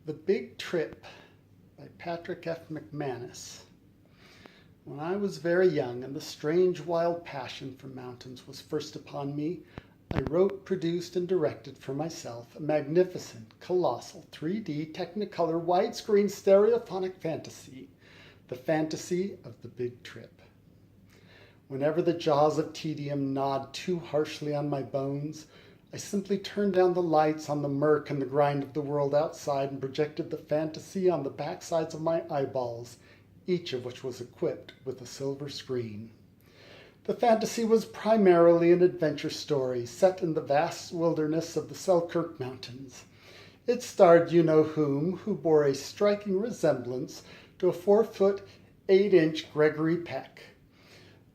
The Big Trip by Patrick F. McManus. When I was very young and the strange wild passion for mountains was first upon me, I wrote, produced, and directed for myself a magnificent, colossal, 3D, Technicolor, widescreen, stereophonic fantasy, the fantasy of the Big Trip. Whenever the jaws of tedium gnawed too harshly on my bones, I simply turned down the lights on the murk and the grind of the world outside and projected the fantasy on the backsides of my eyeballs, each of which was equipped with a silver screen. The fantasy was primarily an adventure story set in the vast wilderness of the Selkirk Mountains. It starred you-know-whom, who bore a striking resemblance to a 4-foot, 8-inch Gregory Peck.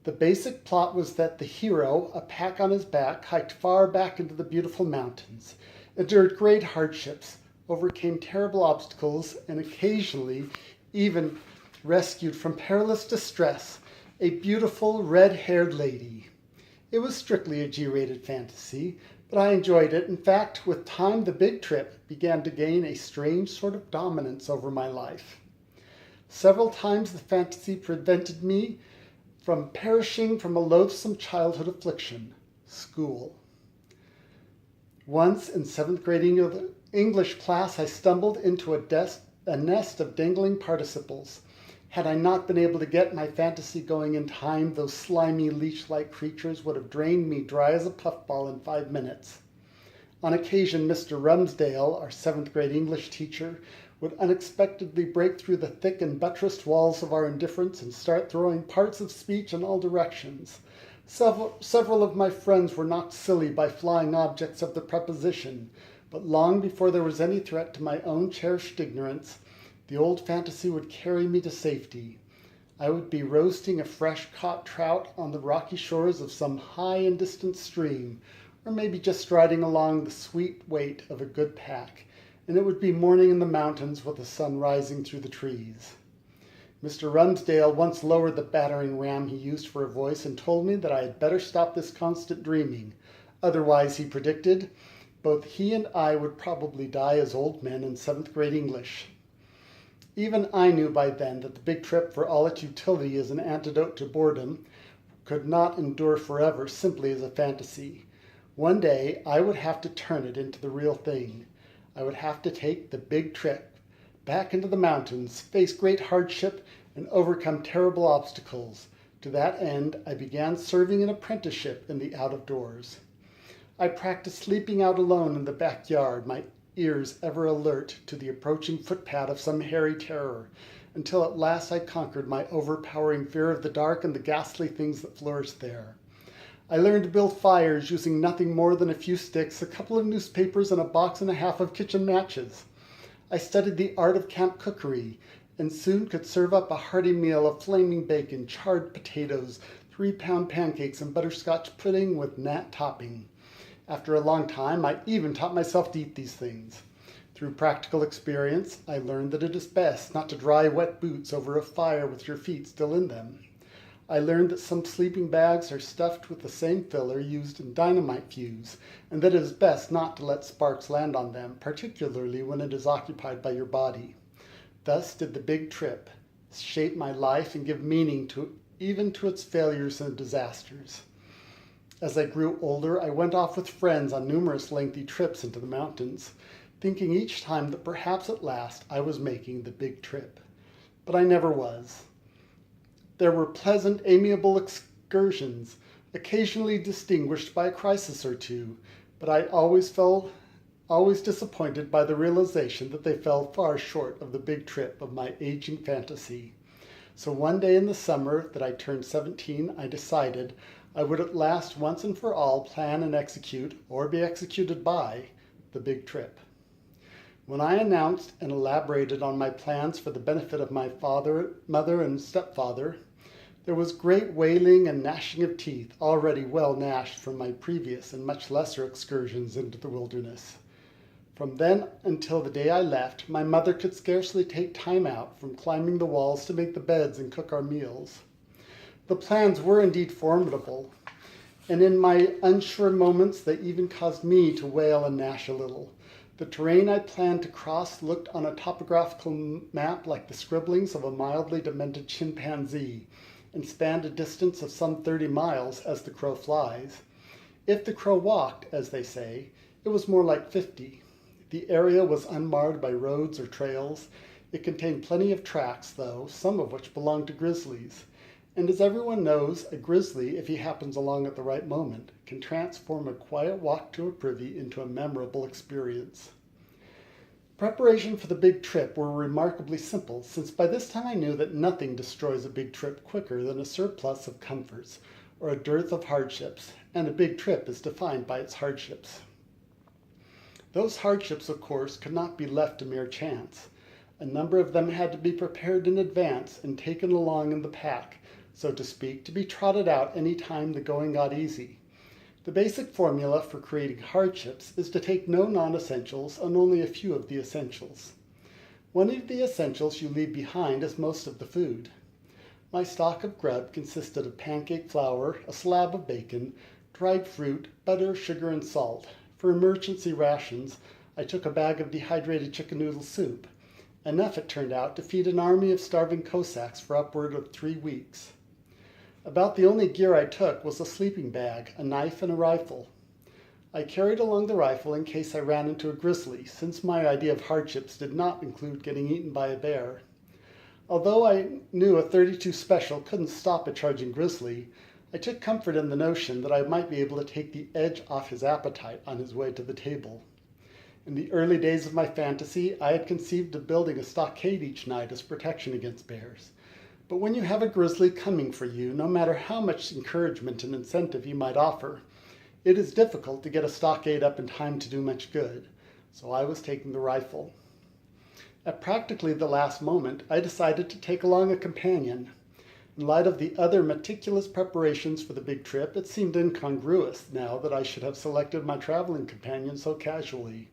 The basic plot was that the hero, a pack on his back, hiked far back into the beautiful mountains, endured great hardships, overcame terrible obstacles, and occasionally even rescued from perilous distress a beautiful red-haired lady. It was strictly a G-rated fantasy, but I enjoyed it. In fact, with time, the Big Trip began to gain a strange sort of dominance over my life. Several times the fantasy prevented me from perishing from a loathsome childhood affliction, school. Once in 7th grade English class, I stumbled into a nest of dangling participles. Had I not been able to get my fantasy going in time, those slimy, leech-like creatures would have drained me dry as a puffball in 5 minutes. On occasion, Mr. Rumsdale, our 7th grade English teacher, would unexpectedly break through the thick and buttressed walls of our indifference and start throwing parts of speech in all directions. Several of my friends were knocked silly by flying objects of the preposition, but long before there was any threat to my own cherished ignorance, the old fantasy would carry me to safety. I would be roasting a fresh-caught trout on the rocky shores of some high and distant stream, or maybe just riding along the sweet weight of a good pack, and it would be morning in the mountains with the sun rising through the trees. Mr. Rumsdale once lowered the battering ram he used for a voice and told me that I had better stop this constant dreaming. Otherwise, he predicted, both he and I would probably die as old men in 7th grade English. Even I knew by then that the Big Trip, for all its utility as an antidote to boredom, could not endure forever simply as a fantasy. One day, I would have to turn it into the real thing. I would have to take the Big Trip back into the mountains, face great hardship, and overcome terrible obstacles. To that end, I began serving an apprenticeship in the out-of-doors. I practiced sleeping out alone in the backyard, my ears ever alert to the approaching footpad of some hairy terror, until at last I conquered my overpowering fear of the dark and the ghastly things that flourished there. I learned to build fires using nothing more than a few sticks, a couple of newspapers, and a box and a half of kitchen matches. I studied the art of camp cookery, and soon could serve up a hearty meal of flaming bacon, charred potatoes, 3-pound pancakes, and butterscotch pudding with nat topping. After a long time, I even taught myself to eat these things. Through practical experience, I learned that it is best not to dry wet boots over a fire with your feet still in them. I learned that some sleeping bags are stuffed with the same filler used in dynamite fuse, and that it is best not to let sparks land on them, particularly when it is occupied by your body. Thus did the Big Trip shape my life and give meaning even to its failures and disasters. As I grew older, I went off with friends on numerous lengthy trips into the mountains, thinking each time that perhaps at last I was making the Big Trip. But I never was. There were pleasant, amiable excursions, occasionally distinguished by a crisis or two, but I always disappointed by the realization that they fell far short of the Big Trip of my aging fantasy. So one day in the summer that I turned 17, I decided I would at last once and for all plan and execute, or be executed by, the Big Trip. When I announced and elaborated on my plans for the benefit of my father, mother, and stepfather, there was great wailing and gnashing of teeth, already well gnashed from my previous and much lesser excursions into the wilderness. From then until the day I left, my mother could scarcely take time out from climbing the walls to make the beds and cook our meals. The plans were indeed formidable, and in my unsure moments they even caused me to wail and gnash a little. The terrain I planned to cross looked on a topographical map like the scribblings of a mildly demented chimpanzee, and spanned a distance of some 30 miles as the crow flies. If the crow walked, as they say, it was more like 50. The area was unmarred by roads or trails. It contained plenty of tracks, though, some of which belonged to grizzlies. And as everyone knows, a grizzly, if he happens along at the right moment, can transform a quiet walk to a privy into a memorable experience. Preparation for the big trip were remarkably simple, since by this time I knew that nothing destroys a big trip quicker than a surplus of comforts or a dearth of hardships, and a big trip is defined by its hardships. Those hardships, of course, could not be left to mere chance. A number of them had to be prepared in advance and taken along in the pack, so to speak, to be trotted out any time the going got easy. The basic formula for creating hardships is to take no non-essentials and only a few of the essentials. One of the essentials you leave behind is most of the food. My stock of grub consisted of pancake flour, a slab of bacon, dried fruit, butter, sugar, and salt. For emergency rations, I took a bag of dehydrated chicken noodle soup. Enough, it turned out, to feed an army of starving Cossacks for upward of 3 weeks. About the only gear I took was a sleeping bag, a knife, and a rifle. I carried along the rifle in case I ran into a grizzly, since my idea of hardships did not include getting eaten by a bear. Although I knew a .32 Special couldn't stop a charging grizzly, I took comfort in the notion that I might be able to take the edge off his appetite on his way to the table. In the early days of my fantasy, I had conceived of building a stockade each night as protection against bears. But when you have a grizzly coming for you, no matter how much encouragement and incentive you might offer, it is difficult to get a stockade up in time to do much good, so I was taking the rifle. At practically the last moment, I decided to take along a companion. In light of the other meticulous preparations for the big trip, it seemed incongruous now that I should have selected my traveling companion so casually.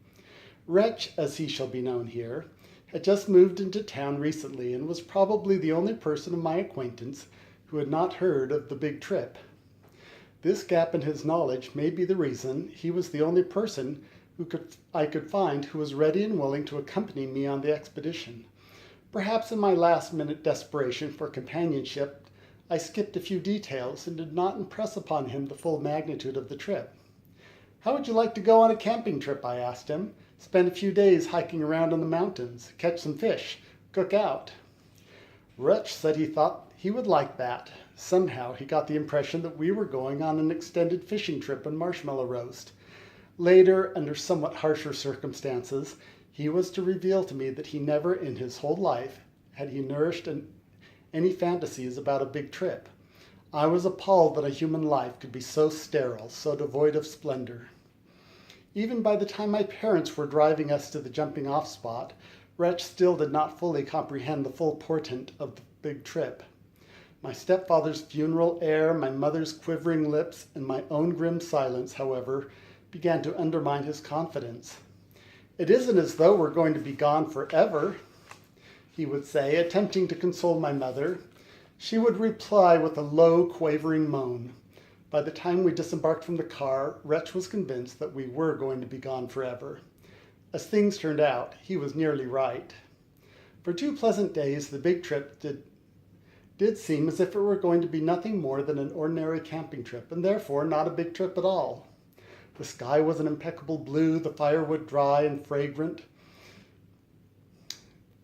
Wretch, as he shall be known here, had just moved into town recently and was probably the only person of my acquaintance who had not heard of the big trip. This gap in his knowledge may be the reason he was the only person I could find who was ready and willing to accompany me on the expedition. Perhaps in my last-minute desperation for companionship, I skipped a few details and did not impress upon him the full magnitude of the trip. "How would you like to go on a camping trip?" I asked him. "Spend a few days hiking around in the mountains, catch some fish, cook out." Wretch said he thought he would like that. Somehow he got the impression that we were going on an extended fishing trip and marshmallow roast. Later, under somewhat harsher circumstances, he was to reveal to me that he never in his whole life had he nourished any fantasies about a big trip. I was appalled that a human life could be so sterile, so devoid of splendor. Even by the time my parents were driving us to the jumping-off spot, Wretch still did not fully comprehend the full portent of the big trip. My stepfather's funeral air, my mother's quivering lips, and my own grim silence, however, began to undermine his confidence. "It isn't as though we're going to be gone forever," he would say, attempting to console my mother. She would reply with a low, quavering moan. By the time we disembarked from the car, Wretch was convinced that we were going to be gone forever. As things turned out, he was nearly right. For 2 pleasant days, the big trip did seem as if it were going to be nothing more than an ordinary camping trip, and therefore not a big trip at all. The sky was an impeccable blue, the firewood dry and fragrant,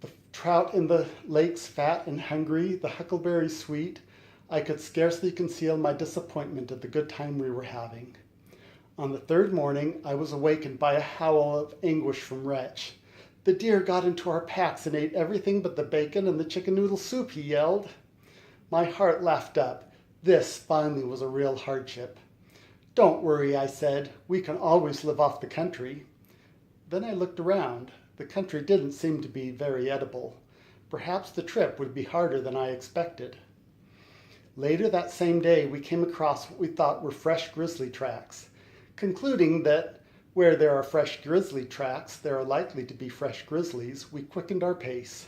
the trout in the lakes fat and hungry, the huckleberries sweet. I could scarcely conceal my disappointment at the good time we were having. On the 3rd morning, I was awakened by a howl of anguish from Wretch. "The deer got into our packs and ate everything but the bacon and the chicken noodle soup," he yelled. My heart laughed up. This finally was a real hardship. "Don't worry," I said. "We can always live off the country." Then I looked around. The country didn't seem to be very edible. Perhaps the trip would be harder than I expected. Later that same day, we came across what we thought were fresh grizzly tracks. Concluding that where there are fresh grizzly tracks, there are likely to be fresh grizzlies, we quickened our pace.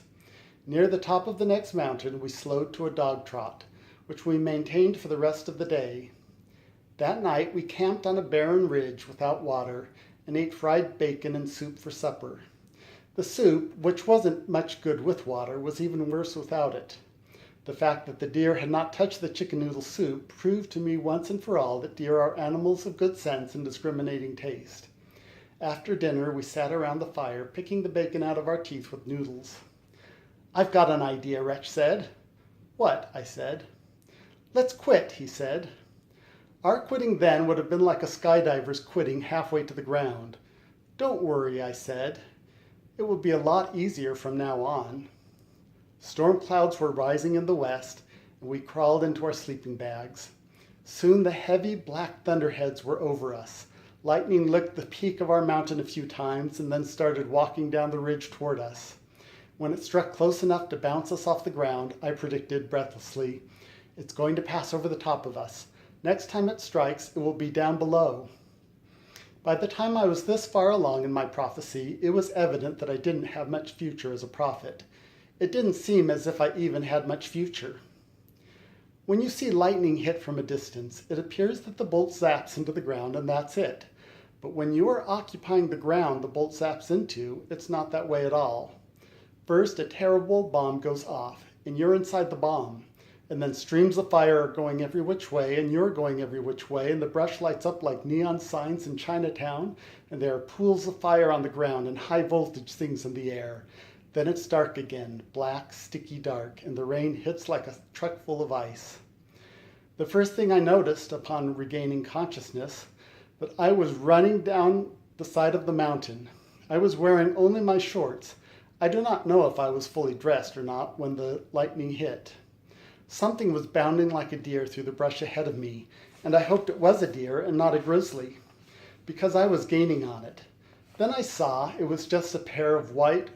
Near the top of the next mountain, we slowed to a dog trot, which we maintained for the rest of the day. That night, we camped on a barren ridge without water, and ate fried bacon and soup for supper. The soup, which wasn't much good with water, was even worse without it. The fact that the deer had not touched the chicken noodle soup proved to me once and for all that deer are animals of good sense and discriminating taste. After dinner, we sat around the fire, picking the bacon out of our teeth with noodles. "I've got an idea," Wretch said. "What?" I said. "Let's quit," he said. Our quitting then would have been like a skydiver's quitting halfway to the ground. "Don't worry," I said. "It will be a lot easier from now on." Storm clouds were rising in the west, and we crawled into our sleeping bags. Soon the heavy black thunderheads were over us. Lightning licked the peak of our mountain a few times and then started walking down the ridge toward us. When it struck close enough to bounce us off the ground, I predicted breathlessly, "It's going to pass over the top of us. Next time it strikes, it will be down below." By the time I was this far along in my prophecy, it was evident that I didn't have much future as a prophet. It didn't seem as if I even had much future. When you see lightning hit from a distance, it appears that the bolt zaps into the ground and that's it. But when you are occupying the ground the bolt zaps into, it's not that way at all. First, a terrible bomb goes off, and you're inside the bomb. And then streams of fire are going every which way, and you're going every which way, and the brush lights up like neon signs in Chinatown, and there are pools of fire on the ground and high voltage things in the air. Then it's dark again, black, sticky dark, and the rain hits like a truck full of ice. The first thing I noticed upon regaining consciousness, that I was running down the side of the mountain. I was wearing only my shorts. I do not know if I was fully dressed or not when the lightning hit. Something was bounding like a deer through the brush ahead of me, and I hoped it was a deer and not a grizzly, because I was gaining on it. Then I saw it was just a pair of white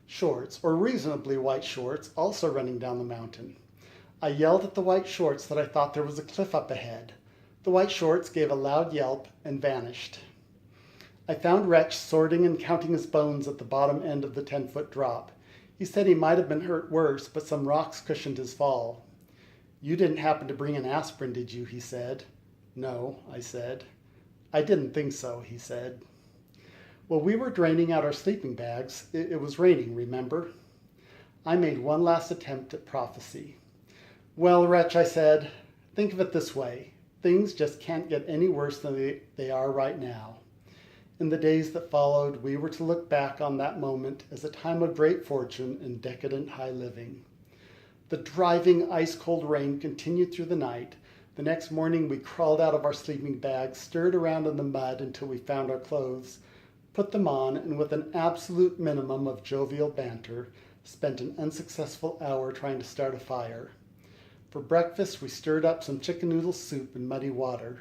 shorts, or reasonably white shorts, also running down the mountain. I yelled at the white shorts that I thought there was a cliff up ahead. The white shorts gave a loud yelp and vanished. I found Wretch sorting and counting his bones at the bottom end of the 10-foot drop. He said he might have been hurt worse, but some rocks cushioned his fall. "You didn't happen to bring an aspirin, did you?" he said. "No," I said. "I didn't think so," he said. Well, we were draining out our sleeping bags. It was raining, remember? I made one last attempt at prophecy. "Well, Wretch," I said, "think of it this way. Things just can't get any worse than they are right now." In the days that followed, we were to look back on that moment as a time of great fortune and decadent high living. The driving, ice-cold rain continued through the night. The next morning we crawled out of our sleeping bags, stirred around in the mud until we found our clothes, put them on, and with an absolute minimum of jovial banter, spent an unsuccessful hour trying to start a fire. For breakfast, we stirred up some chicken noodle soup in muddy water.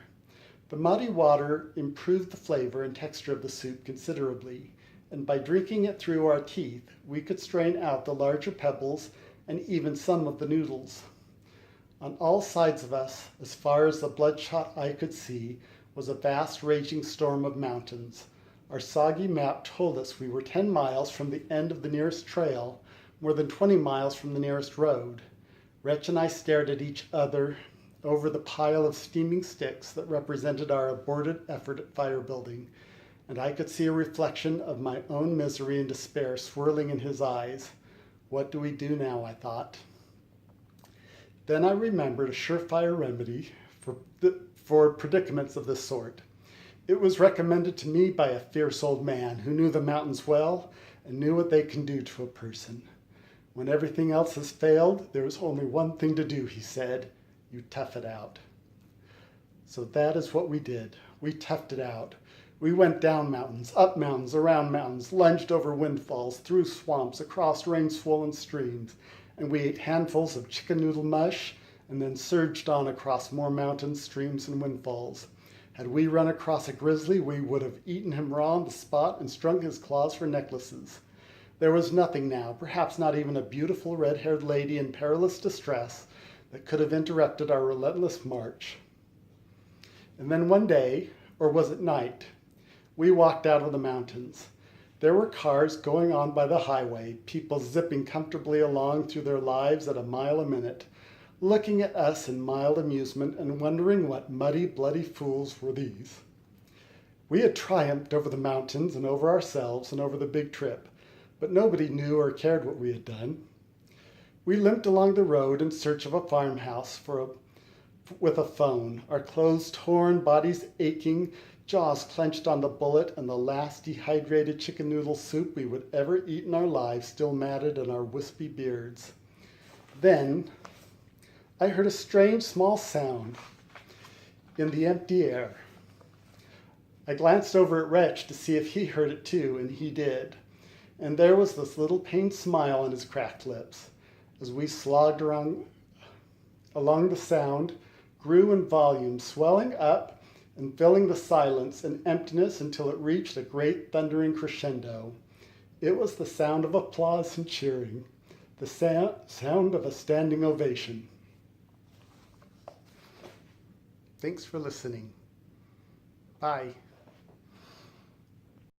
The muddy water improved the flavor and texture of the soup considerably, and by drinking it through our teeth, we could strain out the larger pebbles and even some of the noodles. On all sides of us, as far as the bloodshot eye could see, was a vast raging storm of mountains. Our soggy map told us we were 10 miles from the end of the nearest trail, more than 20 miles from the nearest road. Wretch and I stared at each other over the pile of steaming sticks that represented our aborted effort at fire building, and I could see a reflection of my own misery and despair swirling in his eyes. What do we do now, I thought. Then I remembered a surefire remedy for predicaments of this sort. It was recommended to me by a fierce old man who knew the mountains well and knew what they can do to a person. When everything else has failed, there is only one thing to do, he said. You tough it out. So that is what we did. We toughed it out. We went down mountains, up mountains, around mountains, lunged over windfalls, through swamps, across rain-swollen streams, and we ate handfuls of chicken noodle mush and then surged on across more mountains, streams, and windfalls. Had we run across a grizzly, we would have eaten him raw on the spot and strung his claws for necklaces. There was nothing now, perhaps not even a beautiful red-haired lady in perilous distress, that could have interrupted our relentless march. And then one day, or was it night, we walked out of the mountains. There were cars going on by the highway, people zipping comfortably along through their lives at a mile a minute, looking at us in mild amusement and wondering what muddy, bloody fools were these. We had triumphed over the mountains and over ourselves and over the big trip, but nobody knew or cared what we had done. We limped along the road in search of a farmhouse with a phone, our clothes torn, bodies aching, jaws clenched on the bullet, and the last dehydrated chicken noodle soup we would ever eat in our lives still matted in our wispy beards. Then I heard a strange small sound in the empty air. I glanced over at Wretch to see if he heard it too, and he did. And there was this little pained smile on his cracked lips. As we slogged along the sound, grew in volume, swelling up and filling the silence and emptiness until it reached a great thundering crescendo. It was the sound of applause and cheering, the sound of a standing ovation. Thanks for listening. Bye.